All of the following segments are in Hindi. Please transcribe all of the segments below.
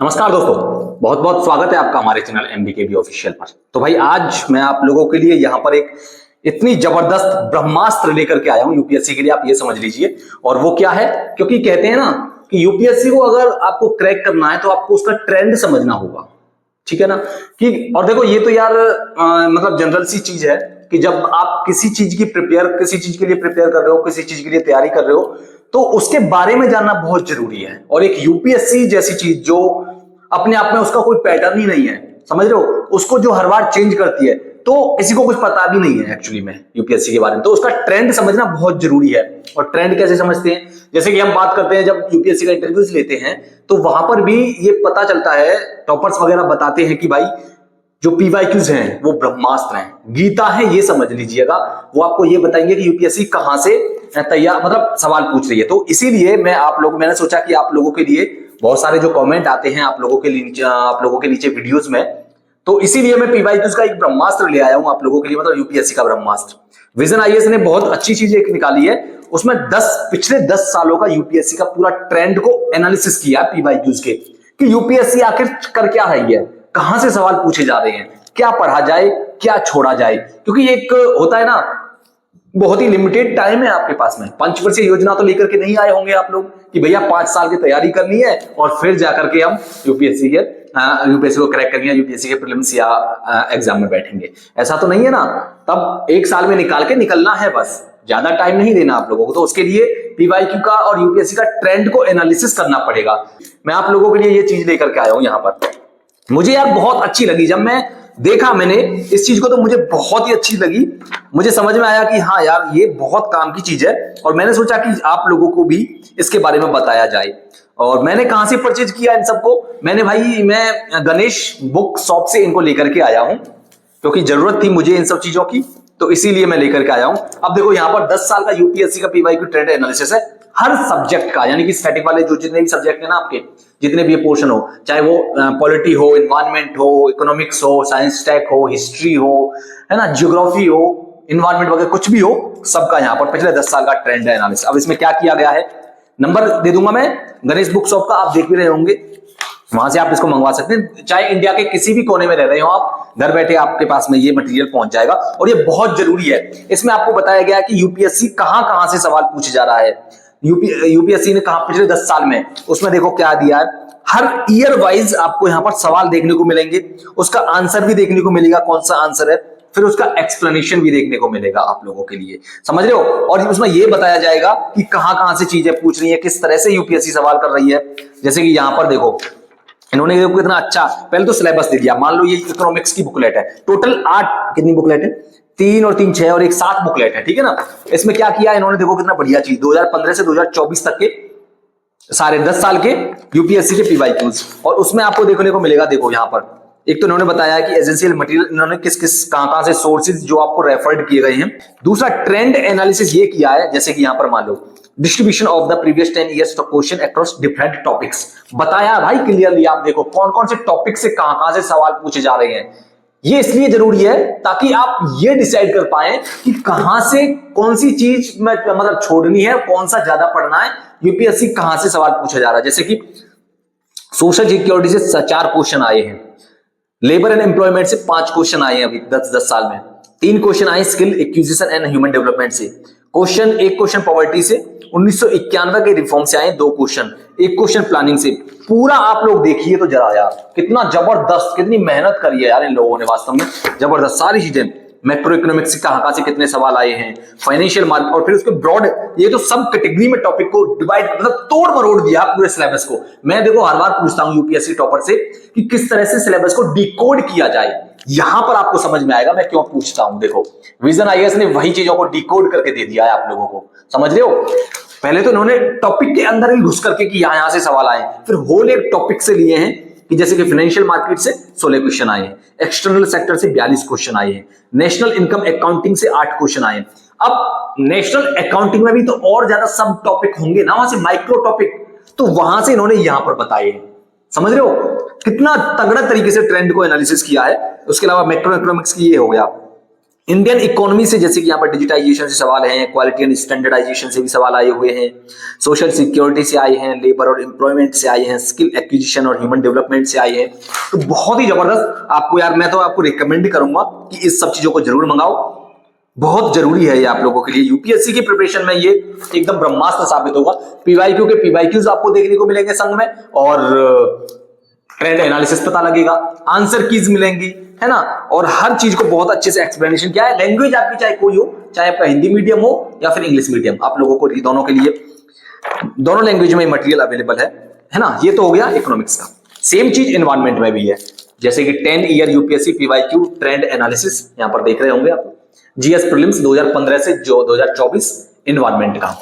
नमस्कार दोस्तों, बहुत बहुत स्वागत है आपका हमारे चैनल MBKB ऑफिशियल पर। तो भाई आज मैं आप लोगों के लिए यहाँ पर एक इतनी जबरदस्त ब्रह्मास्त्र लेकर के आया हूँ यूपीएससी के लिए, आप ये समझ लीजिए। और वो क्या है, क्योंकि कहते हैं ना कि यूपीएससी को अगर आपको क्रैक करना है तो आपको उसका ट्रेंड समझना होगा, ठीक है ना। कि और देखो ये तो यार मतलब जनरल सी चीज है कि जब आप किसी चीज के लिए प्रिपेयर कर रहे हो, किसी चीज के लिए तैयारी कर रहे हो, तो उसके बारे में जानना बहुत जरूरी है। और एक यूपीएससी जैसी चीज जो अपने आप में उसका कोई पैटर्न ही नहीं है, समझ रहे हो, उसको जो हर बार चेंज करती है, तो किसी को कुछ पता भी नहीं है एक्चुअली में यूपीएससी के बारे में। तो उसका ट्रेंड समझना बहुत जरूरी है। और ट्रेंड कैसे समझते हैं, जैसे कि हम बात करते हैं जब यूपीएससी का इंटरव्यूज लेते हैं तो वहां पर भी ये पता चलता है, टॉपर्स वगैरह बताते हैं कि भाई जो पीवाईक्यूज हैं वो ब्रह्मास्त्र हैं, गीता है, ये समझ लीजिएगा। वो आपको ये बताएंगे कि यूपीएससी कहां से तैयार मतलब सवाल पूछ रही है। तो इसीलिए मैंने सोचा कि आप लोगों के लिए बहुत सारे जो कमेंट आते हैं आप लोगों के नीचे वीडियोस में, तो इसीलिए मैं पीवाईक्यूज का एक ब्रह्मास्त्र ले आया हूं आप लोगों के लिए, मतलब यूपीएससी का ब्रह्मास्त्र। विजन आईएएस ने बहुत अच्छी चीज एक निकाली है, उसमें पिछले 10 सालों का यूपीएससी का पूरा ट्रेंड को एनालिसिस किया पीवाईक्यूज के, कि यूपीएससी आखिर कर क्या रही है, कहां से सवाल पूछे जा रहे हैं, क्या पढ़ा जाए, क्या छोड़ा जाए। क्योंकि एक होता है ना, बहुत ही लिमिटेड टाइम है आपके पास में। पंचवर्षीय योजना तो लेकर के नहीं आए होंगे आप लोग कि भैया 5 साल की तैयारी करनी है और फिर जाकर के हम यूपीएससी को क्रैक करेंगे, यूपीएससी के प्रीलिम्स या एग्जाम में बैठेंगे। ऐसा तो नहीं है ना। तब 1 साल में निकलना है, बस ज्यादा टाइम नहीं देना आप लोगों को। तो उसके लिए पीवाईक्यू का और यूपीएससी का ट्रेंड को एनालिसिस करना पड़ेगा। मैं आप लोगों के लिए ये चीज लेकर के आया हूं यहाँ पर। मुझे यार बहुत अच्छी लगी, जब मैंने इस चीज को, तो मुझे बहुत ही अच्छी लगी। मुझे समझ में आया कि हाँ यार ये बहुत काम की चीज है, और मैंने सोचा कि आप लोगों को भी इसके बारे में बताया जाए। और मैंने कहां से परचेज किया इन सबको, मैं गणेश बुक शॉप से इनको लेकर के आया हूं, क्योंकि जरूरत थी मुझे इन सब चीजों की, तो इसीलिए मैं लेकर के आया हूं। अब देखो यहाँ पर 10 साल का यूपीएससी का पीवाईक्यू ट्रेंड एनालिसिस है, हर सब्जेक्ट का, यानी कि स्टैटिक वाले जो जितने भी सब्जेक्ट है ना आपके, जितने भी ये पोर्शन हो, चाहे वो पॉलिटी हो, एनवायरमेंट हो, इकोनॉमिक्स हो, साइंस टेक हो, हिस्ट्री हो, है ना, ज्योग्राफी हो, इन्वायरमेंट वगैरह कुछ भी हो, सबका यहाँ पर पिछले 10 साल का ट्रेंड है एनालिसिस। अब इसमें क्या किया गया है, नंबर दे दूंगा मैं गणेश बुक शॉप का, आप देख भी रहे होंगे, वहां से आप इसको मंगवा सकते हैं। चाहे इंडिया के किसी भी कोने में रह रहे हो आप, घर बैठे आपके पास में ये मटेरियल पहुंच जाएगा। और ये बहुत जरूरी है, इसमें आपको बताया गया है कि यूपीएससी कहां कहां से सवाल पूछे जा रहा है, यूपीएससी ने कहा पिछले 10 साल में। उसमें देखो क्या दिया है, हर ईयर वाइज आपको यहां पर सवाल देखने को मिलेंगे, उसका आंसर भी देखने को मिलेगा, कौन सा आंसर है, फिर उसका एक्सप्लेनेशन भी देखने को मिलेगा आप लोगों के लिए, समझ रहे हो। और उसमें यह बताया जाएगा कि कहां कहां से चीजें पूछ रही है, किस तरह से यूपीएससी सवाल कर रही है। जैसे कि यहां पर देखो इन्होंने कितना अच्छा पहले तो सिलेबस दे दिया। मान लो ये इकोनॉमिक्स की बुकलेट है, टोटल 8 कितनी बुकलेट है, 3 और 3 6 और 1 7 बुकलेट है, ठीक है ना। इसमें क्या किया इन्होंने, देखो कितना बढ़िया चीज, 2015 से 2024 तक के सारे 10 साल के यूपीएससी के पीवाईक्यूज, और उसमें आपको देखने को मिलेगा। देखो यहाँ पर एक तो इन्होंने बताया कि एसेंशियल मटेरियल इन्होंने किस कहां से सोर्सेज जो आपको रेफर्ड किए गए हैं। दूसरा ट्रेंड एनालिसिस ये किया है, जैसे कि यहाँ पर मान लो distribution of the previous 10 years question across different topics, बताया भाई क्लियरली। आप देखो कौन कौन से टॉपिक से कहां से सवाल पूछे जा रहे हैं। ये इसलिए जरूरी है ताकि आप ये डिसाइड कर पाए कि कहां से कौन सी चीज में मतलब छोड़नी है, कौन सा ज्यादा पढ़ना है, यूपीएससी कहां से सवाल पूछा जा रहा है। जैसे कि सोशल सिक्योरिटी से 4 क्वेश्चन आए हैं, लेबर एंड एम्प्लॉयमेंट से 5 क्वेश्चन आए हैं अभी 10 साल में, 3 क्वेश्चन आए skill acquisition and human development से, एक क्वेश्चन पॉवर्टी से, 1991 के रिफॉर्म से आए 2 क्वेश्चन, 1 क्वेश्चन प्लानिंग से। पूरा आप लोग देखिए तो जरा यार, कितना जबरदस्त, कितनी मेहनत करी है यार इन लोगों ने, वास्तव में जबरदस्त सारी चीजें। मैक्रो इकोनॉमिक्स से कहां से कितने सवाल आए हैं, फाइनेंशियल मार्केट, और फिर उसके ब्रॉड, ये तो सब कैटेगरी में टॉपिक को डिवाइड मतलब तोड़ मरोड़ दिया पूरे सिलेबस को। मैं देखो हर बार पूछता हूं यूपीएससी टॉपर से कि किस तरह से सिलेबस को डिकोड किया जाए, यहां पर आपको समझ में आएगा मैं क्यों पूछता हूं। देखो विजन आईएएस ने वही चीजों को डिकोड करके दे दिया है आप लोगों को, समझ रहे हो। पहले तो इन्होंने टॉपिक के अंदर ही घुस करके कि यहां से सवाल आए, फिर होल एक टॉपिक से लिए हैं कि जैसे कि फाइनेंशियल मार्केट से 16 क्वेश्चन आए हैं, एक्सटर्नल सेक्टर से 42 क्वेश्चन आए हैं, नेशनल इनकम अकाउंटिंग से 8 क्वेश्चन आए हैं। अब नेशनल अकाउंटिंग में भी तो और ज्यादा सब टॉपिक होंगे ना, वहां से माइक्रो टॉपिक, तो वहां से इन्होंने यहां पर बताए हैं, समझ रहे हो कितना तगड़ा तरीके से ट्रेंड को एनालिसिस किया है। उसके अलावा मैक्रो इकोनॉमिक्स की ये हो गया, इंडियन इकोनॉमी से, जैसे कि यहाँ पर डिजिटाइजेशन से सवाल हैं, क्वालिटी एंड स्टैंडर्डाइजेशन से भी सवाल आए हुए हैं, सोशल सिक्योरिटी से आए हैं, लेबर और एम्प्लॉयमेंट से आए हैं, स्किल एक्विजिशन और ह्यूमन डेवलपमेंट से आए हैं। तो बहुत ही जबरदस्त आपको यार, मैं तो आपको रिकमेंड करूंगा कि इस सब चीजों को जरूर मंगाओ, बहुत जरूरी है ये आप लोगों के लिए। यूपीएससी की प्रिपरेशन में ये एकदम ब्रह्मास्त्र साबित होगा। पीवाईक्यू के पीवाईक्यूज आपको देखने को मिलेंगे संग में, और ट्रेंड एनालिसिस पता लगेगा, आंसर कीज मिलेंगी, है ना, और हर चीज को बहुत अच्छे से एक्सप्लेनेशन किया है। लैंग्वेज आपकी चाहे कोई हो, चाहे आपका हिंदी मीडियम हो या फिर इंग्लिश मीडियम, आप लोगों को दोनों के लिए दोनों लैंग्वेज में मटेरियल अवेलेबल है ना। ये तो हो गया इकोनॉमिक्स का। सेम चीज एनवायरमेंट में भी है, जैसे कि 10 year UPSC PYQ trend analysis यहां पर देख रहे होंगे आप, जीएस प्रीलिम्स 2015 से जो 2024 एनवायरमेंट का।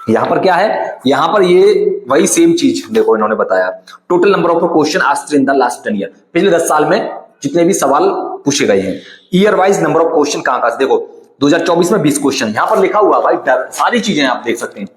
यहां पर क्या है, यहां पर ये वही सेम चीज देखो इन्होंने बताया, total number of question asked in the last 10 year, पिछले 10 साल में जितने भी सवाल पूछे गए हैं, year wise number of question कहां से देखो। 2024 में 20 क्वेश्चन यहां पर लिखा हुआ भाई, सारी चीजें आप देख सकते हैं।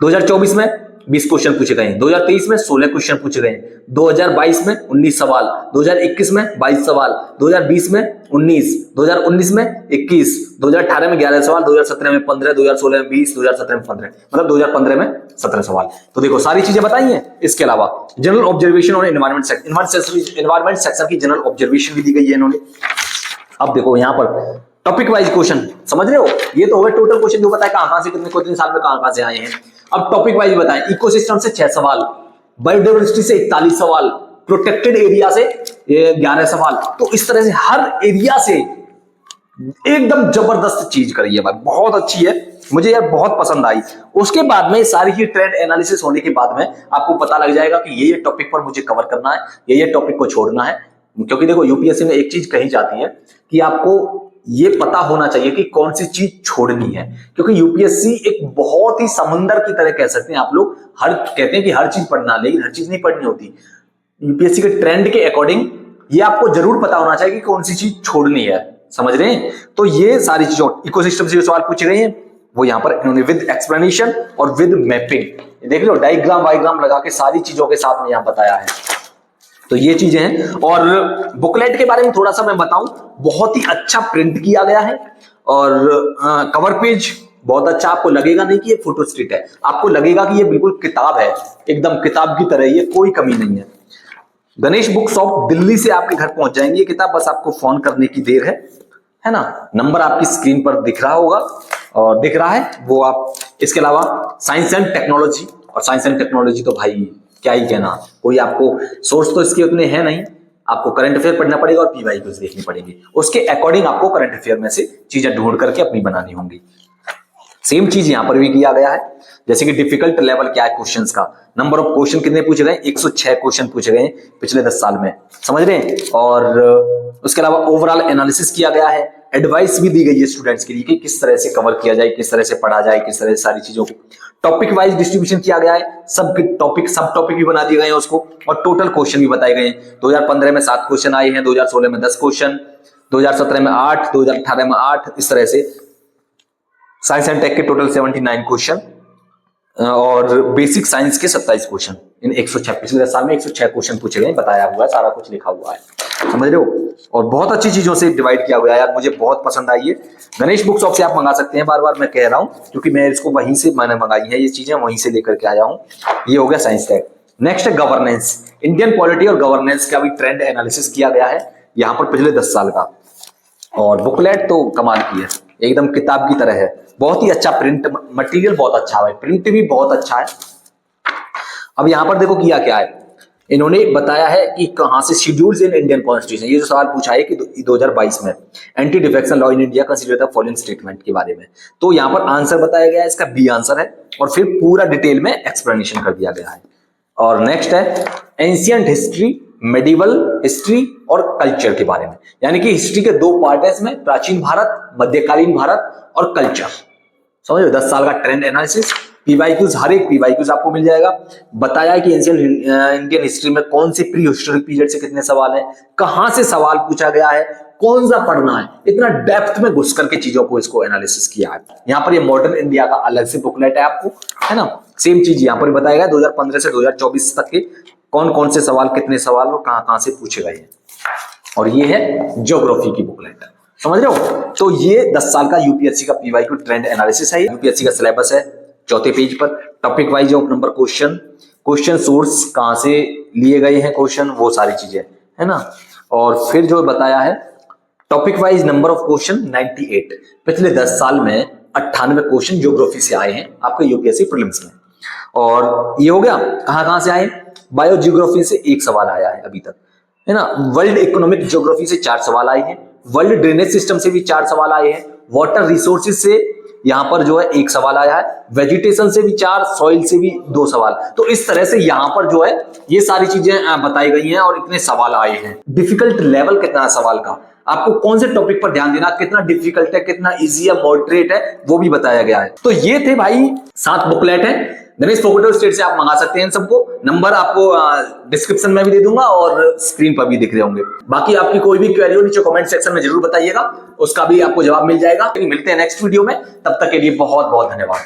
2024 में 20 क्वेश्चन पूछे गए हैं, 2023 में 16 क्वेश्चन पूछे गए हैं, 2022 में 19 सवाल, 2021 में 22 सवाल, 2020 में 19, 2019 में 21, 2018 में 11 सवाल, 2017 में 15, 2016 में 20, 2017 में 15, मतलब 2015 में 17 सवाल। तो देखो सारी चीजें बताई हैं। इसके अलावा जनरल ऑब्जर्वेशन और एनवायरमेंट सेक्शन की जनरल ऑब्जर्वेशन भी दी गई है इन्होंने। अब देखो यहाँ पर टॉपिक वाइज क्वेश्चन, समझ रहे हो, ये तो हो गए टोटल क्वेश्चन जो बताया कहां से कितने साल में कहां से आए हैं। अब टॉपिक वाइज बताएं, इकोसिस्टम से 6 सवाल, बायोडाइवर्सिटी से 41 सवाल, प्रोटेक्टेड एरिया से 11 सवाल। तो इस तरह से हर एरिया से एकदम जबरदस्त चीज करी है भाई, बहुत अच्छी है, मुझे यार बहुत पसंद आई। उसके बाद में सारी ही ट्रेंड एनालिसिस होने के बाद में आपको पता लग जाएगा कि ये टॉपिक पर मुझे कवर करना है, ये टॉपिक को छोड़ना है। क्योंकि देखो यूपीएससी में एक चीज कही जाती है कि आपको ये पता होना चाहिए कि कौन सी चीज छोड़नी है, क्योंकि यूपीएससी एक बहुत ही समुंदर की तरह कह सकते हैं आप लोग, हर कहते हैं कि हर चीज पढ़ना, लेकिन हर चीज नहीं पढ़नी होती। यूपीएससी के ट्रेंड के अकॉर्डिंग ये आपको जरूर पता होना चाहिए कि कौन सी चीज छोड़नी है, समझ रहे हैं। तो ये सारी चीजों, इकोसिस्टम से जो सवाल पूछे गए हैं वो यहाँ पर इन्होंने विद एक्सप्लेनेशन और विद मैपिंग, देख लो डायग्राम वाइग्राम लगा के सारी चीजों के साथ में यहाँ बताया है। तो ये चीजें हैं। और बुकलेट के बारे में थोड़ा सा मैं बताऊं, बहुत ही अच्छा प्रिंट किया गया है, और कवर पेज बहुत अच्छा, आपको लगेगा नहीं कि ये फोटो स्टेट है, आपको लगेगा कि ये बिल्कुल किताब है, एकदम किताब की तरह, ये कोई कमी नहीं है। गणेश बुक शॉप दिल्ली से आपके घर पहुंच जाएंगी ये किताब, बस आपको फोन करने की देर है ना। नंबर आपकी स्क्रीन पर दिख रहा होगा और दिख रहा है वो आप। इसके अलावा साइंस एंड टेक्नोलॉजी, और साइंस एंड टेक्नोलॉजी तो भाई क्या ही कहना, कोई आपको सोर्स तो इसके उतने हैं नहीं, आपको करंट अफेयर पढ़ना पड़ेगा और पीवाईक्यूज देखनी पड़ेगी, उसके अकॉर्डिंग आपको करंट अफेयर में से चीजें ढूंढ करके अपनी बनानी होंगी। सेम चीज यहां पर भी किया गया है, जैसे कि डिफिकल्ट लेवल क्या है क्वेश्चंस का, नंबर ऑफ क्वेश्चन कितने पूछे गए, 106 क्वेश्चन पूछे गए पिछले 10 साल में, समझ रहे हैं। और उसके अलावा ओवरऑल एनालिसिस किया गया है, एडवाइस भी दी गई है स्टूडेंट्स के लिए कि किस तरह से कवर किया जाए, किस तरह से पढ़ा जाए, किस तरह से सारी चीजों को। टॉपिक वाइज डिस्ट्रीब्यूशन किया गया है, सब टॉपिक भी बना दिए गए हैं उसको, और टोटल क्वेश्चन भी बताए गए हैं। 2015 में 7 क्वेश्चन आए हैं, 2016 में 10 क्वेश्चन, 2017 में 8, 2018 में 8, इस तरह से। साइंस एंड टेक के टोटल 79 क्वेश्चन, और बेसिक साइंस के 27 क्वेश्चन, इन 106 पिछले 10 साल में 106 क्वेश्चन पूछे गए, बताया हुआ है, सारा कुछ लिखा हुआ है, समझ रहे हो। और बहुत अच्छी चीजों से डिवाइड किया गया है यार, मुझे बहुत पसंद आई है। गणेश बुक शॉप से आप मंगा सकते हैं, बार बार मैं कह रहा हूं, क्योंकि मैं इसको वहीं से मैंने मंगाई है, ये चीजें वहीं से लेकर के आया हूं। ये हो गया साइंस टेक। नेक्स्ट है गवर्नेंस, इंडियन पॉलिटी और गवर्नेंस का भी ट्रेंड एनालिसिस किया गया है यहाँ पर पिछले 10 साल का। और बुकलेट तो कमाल की है, एकदम किताब की तरह है, बहुत ही अच्छा प्रिंट मटेरियल, बहुत अच्छा है, प्रिंट भी बहुत अच्छा है। अब यहां पर देखो किया क्या है, इन्होंने बताया है कि कहां से शेड्यूल्स इन इंडियन कॉन्स्टिट्यूशन, ये जो सवाल पूछा है कि 2022 में anti defection law in India consider the following statement के बारे में, तो यहां पर आंसर बताया गया है, इसका बी आंसर है, और फिर पूरा डिटेल में एक्सप्लेनेशन कर दिया गया है। और नेक्स्ट है एंशिएंट हिस्ट्री, मेडिवल हिस्ट्री और कल्चर के बारे में, यानी कि हिस्ट्री के 2 पार्ट है इसमें, प्राचीन भारत, मध्यकालीन भारत और कल्चर, समझो। 10 साल का ट्रेंड एनालिसिस, पीवाईक्यूज, हर एक पीवाईक्यूज आपको मिल जाएगा। बताया कि एंशिएंट इंडियन हिस्ट्री में कौन से प्री हिस्टोरिक पीरियड से कितने सवाल हैं, कहां से सवाल पूछा गया है, कौन सा पढ़ना है, इतना डेप्थ में घुस करके चीजों को इसको एनालिसिस किया है। यहाँ पर ये मॉडर्न इंडिया का अलग से बुकलेट है आपको, है ना। सेम चीज यहाँ पर बताया गया 2015 से 2024 तक के कौन कौन से सवाल, कितने सवाल और कहां से पूछे गए हैं। और ये है ज्योग्राफी की बुकलेट, समझ रहे हो? तो ये 10 साल का यूपीएससी का पीवाईक्यू ट्रेंड एनालिसिस है, यूपीएससी का सिलेबस है। चौथे पेज पर topic wise of number question source कहां से लिए गए हैं क्वेश्चन, वो सारी चीजें है ना। और फिर जो बताया है topic wise number of question 98, पिछले 10 साल में 98 क्वेश्चन ज्योग्राफी से आए हैं आपके यूपीएससी प्रीलिम्स में। और ये हो गया, कहां से आए, बायो जियोग्राफी से 1 सवाल आया है अभी तक, है ना। वर्ल्ड इकोनॉमिक ज्योग्राफी से 4 सवाल आए हैं, वर्ल्ड ड्रेनेज सिस्टम से भी 4 सवाल आए हैं, वाटर रिसोर्सेज से यहां पर जो है 1 सवाल आया है, वेजिटेशन से भी 4, सॉइल से भी 2 सवाल। तो इस तरह से यहां पर जो है ये सारी चीजें बताई गई हैं और इतने सवाल आए हैं। डिफिकल्ट लेवल कितना है सवाल का, आपको कौन से टॉपिक पर ध्यान देना, कितना डिफिकल्ट है, कितना इजी है, मॉडरेट है, वो भी बताया गया है। तो ये थे भाई 7 बुकलेट है गणेश फोगोटे स्टेट से, आप मंगा सकते हैं इन सबको। नंबर आपको डिस्क्रिप्शन में भी दे दूंगा और स्क्रीन पर भी दिख रहे होंगे। बाकी आपकी कोई भी क्वेरी हो नीचे कमेंट सेक्शन में जरूर बताइएगा, उसका भी आपको जवाब मिल जाएगा। मिलते हैं नेक्स्ट वीडियो में, तब तक के लिए बहुत बहुत धन्यवाद।